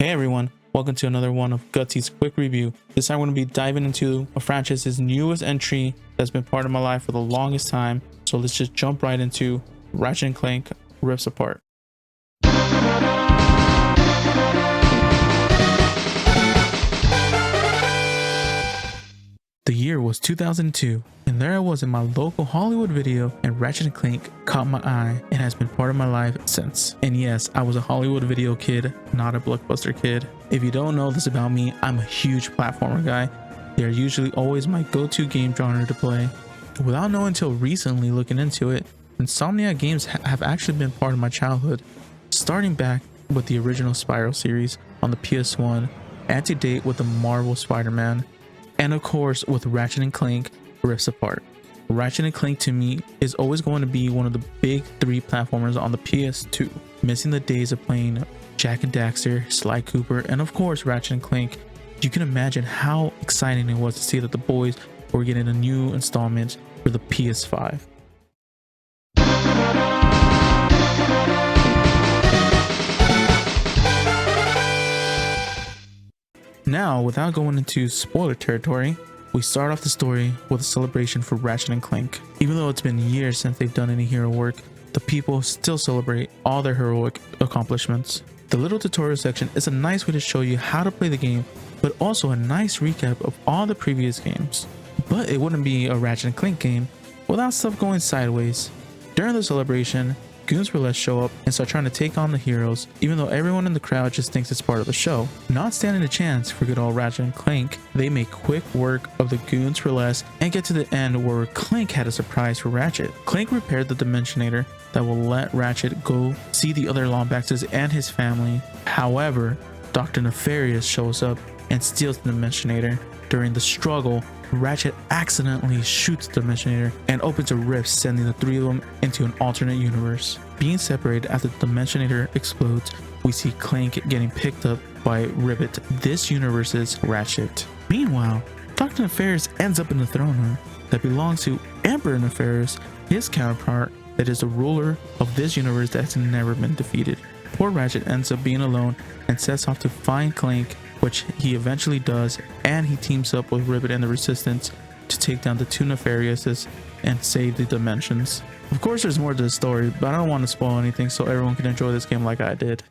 Hey everyone, welcome to another one of Gutsy's quick review. This time we're going to be diving into a franchise's newest entry that's been part of my life for the longest time. So let's just jump right into Ratchet & Clank Rift Apart. The year was 2002, and there I was in my local Hollywood video, and Ratchet & Clank caught my eye and has been part of my life since. And yes, I was a Hollywood video kid, not a Blockbuster kid. If you don't know this about me, I'm a huge platformer guy. They are usually always my go-to game genre to play. Without knowing until recently looking into it, Insomniac games have actually been part of my childhood, starting back with the original Spyro series on the PS1, and to date with the Marvel Spider-Man, and of course with Ratchet & Clank Rift Apart. Ratchet & Clank to me is always going to be one of the big three platformers on the PS2, missing the days of playing Jak and Daxter, Sly Cooper, and of course Ratchet & Clank. You can imagine how exciting it was to see that the boys were getting a new installment for the PS5. Now, without going into spoiler territory, we start off the story with a celebration for Ratchet & Clank. Even though it's been years since they've done any hero work, the people still celebrate all their heroic accomplishments. The little tutorial section is a nice way to show you how to play the game, but also a nice recap of all the previous games. But it wouldn't be a Ratchet & Clank game without stuff going sideways. During the celebration, Goons for Less show up and start trying to take on the heroes, even though everyone in the crowd just thinks it's part of the show. Not standing a chance for good old Ratchet & Clank, they make quick work of the Goons for Less and get to the end where Clank had a surprise for Ratchet. Clank repaired the Dimensionator that will let Ratchet go see the other Lombaxes and his family. However, Dr. Nefarious shows up and steals the Dimensionator. During the struggle, Ratchet accidentally shoots the Dimensionator and opens a rift, sending the three of them into an alternate universe. Being separated after the Dimensionator explodes, we see Clank getting picked up by Rivet, this universe's Ratchet. Meanwhile, Dr. Nefarious ends up in the throne room that belongs to Emperor Nefarious, his counterpart that is the ruler of this universe that's never been defeated. Poor Ratchet ends up being alone and sets off to find Clank, which he eventually does, and he teams up with Rivet and the Resistance to take down the two Nefariouses and save the dimensions. Of course there's more to the story, but I don't want to spoil anything so everyone can enjoy this game like I did.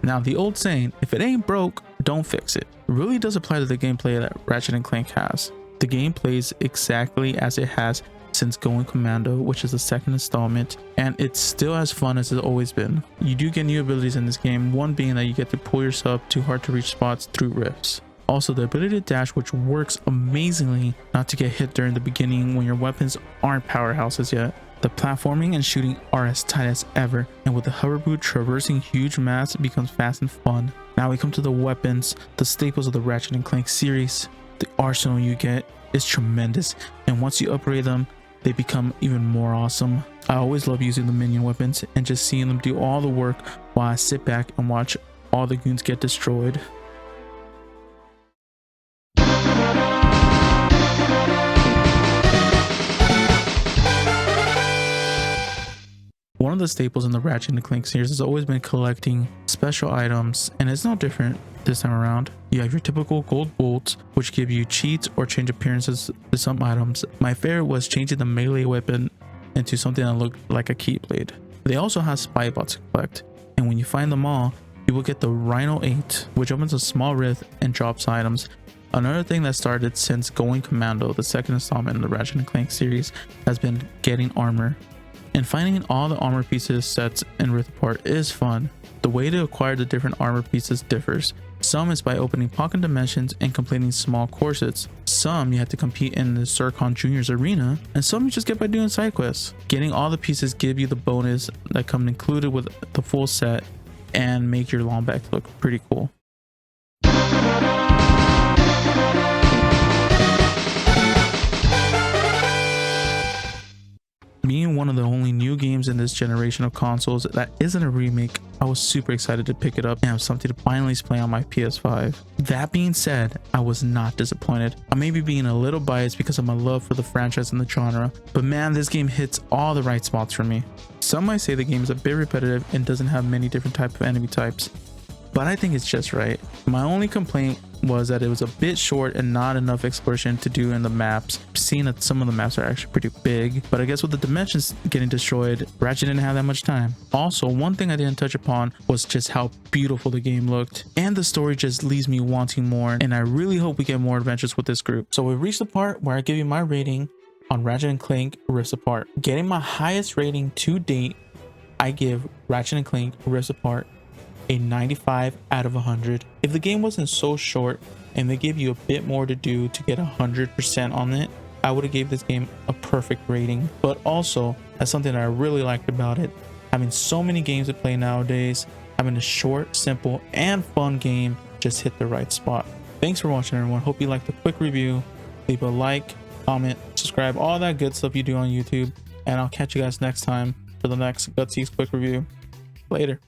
Now, the old saying, if it ain't broke, don't fix it, really does apply to the gameplay that Ratchet & Clank has. The game plays exactly as it has since Going Commando, which is the second installment, and it's still as fun as it's always been. You do get new abilities in this game, one being that you get to pull yourself to hard to reach spots through rifts. Also, the ability to dash, which works amazingly not to get hit during the beginning when your weapons aren't powerhouses yet. The platforming and shooting are as tight as ever, and with the hover boot, traversing huge maps becomes fast and fun. Now we come to the weapons, the staples of the Ratchet & Clank series. The arsenal you get is tremendous, and once you upgrade them, they become even more awesome. I always love using the minion weapons and just seeing them do all the work while I sit back and watch all the goons get destroyed. One of the staples in the Ratchet & Clank series has always been collecting special items, and it's no different this time around. You have your typical gold bolts, which give you cheats or change appearances to some items. My favorite was changing the melee weapon into something that looked like a keyblade. They also have spy bots to collect, and when you find them all, you will get the Rhino 8, which opens a small rift and drops items. Another thing that started since Going Commando, the second installment in the Ratchet & Clank series, has been getting armor. And finding all the armor pieces sets in Rift Apart is fun. The way to acquire the different armor pieces differs. Some is by opening pocket dimensions and completing small courses. Some you have to compete in the Zircon Juniors arena, and some you just get by doing side quests. Getting all the pieces give you the bonus that come included with the full set and make your Lombax look pretty cool. Being one of the only new games in this generation of consoles that isn't a remake, I was super excited to pick it up and have something to finally play on my PS5. That being said, I was not disappointed. I may be being a little biased because of my love for the franchise and the genre, but man, this game hits all the right spots for me. Some might say the game is a bit repetitive and doesn't have many different types of enemy types, but I think it's just right. My only complaint was that it was a bit short and not enough exploration to do in the maps. Seeing that some of the maps are actually pretty big, but I guess with the dimensions getting destroyed, Ratchet didn't have that much time. Also, one thing I didn't touch upon was just how beautiful the game looked, and the story just leaves me wanting more, and I really hope we get more adventures with this group. So we reached the part where I give you my rating on Ratchet & Clank Rifts Apart. Getting my highest rating to date, I give Ratchet & Clank Rifts Apart a 95 out of 100. If the game wasn't so short and they gave you a bit more to do to get 100% on it, I would have gave this game a perfect rating. But also, that's something that I really liked about it, having so many games to play nowadays, having a short, simple, and fun game just hit the right spot. Thanks for watching, everyone. Hope you liked the quick review. Leave a like, comment, subscribe, all that good stuff you do on YouTube, and I'll catch you guys next time for the next Gutsy quick review. Later.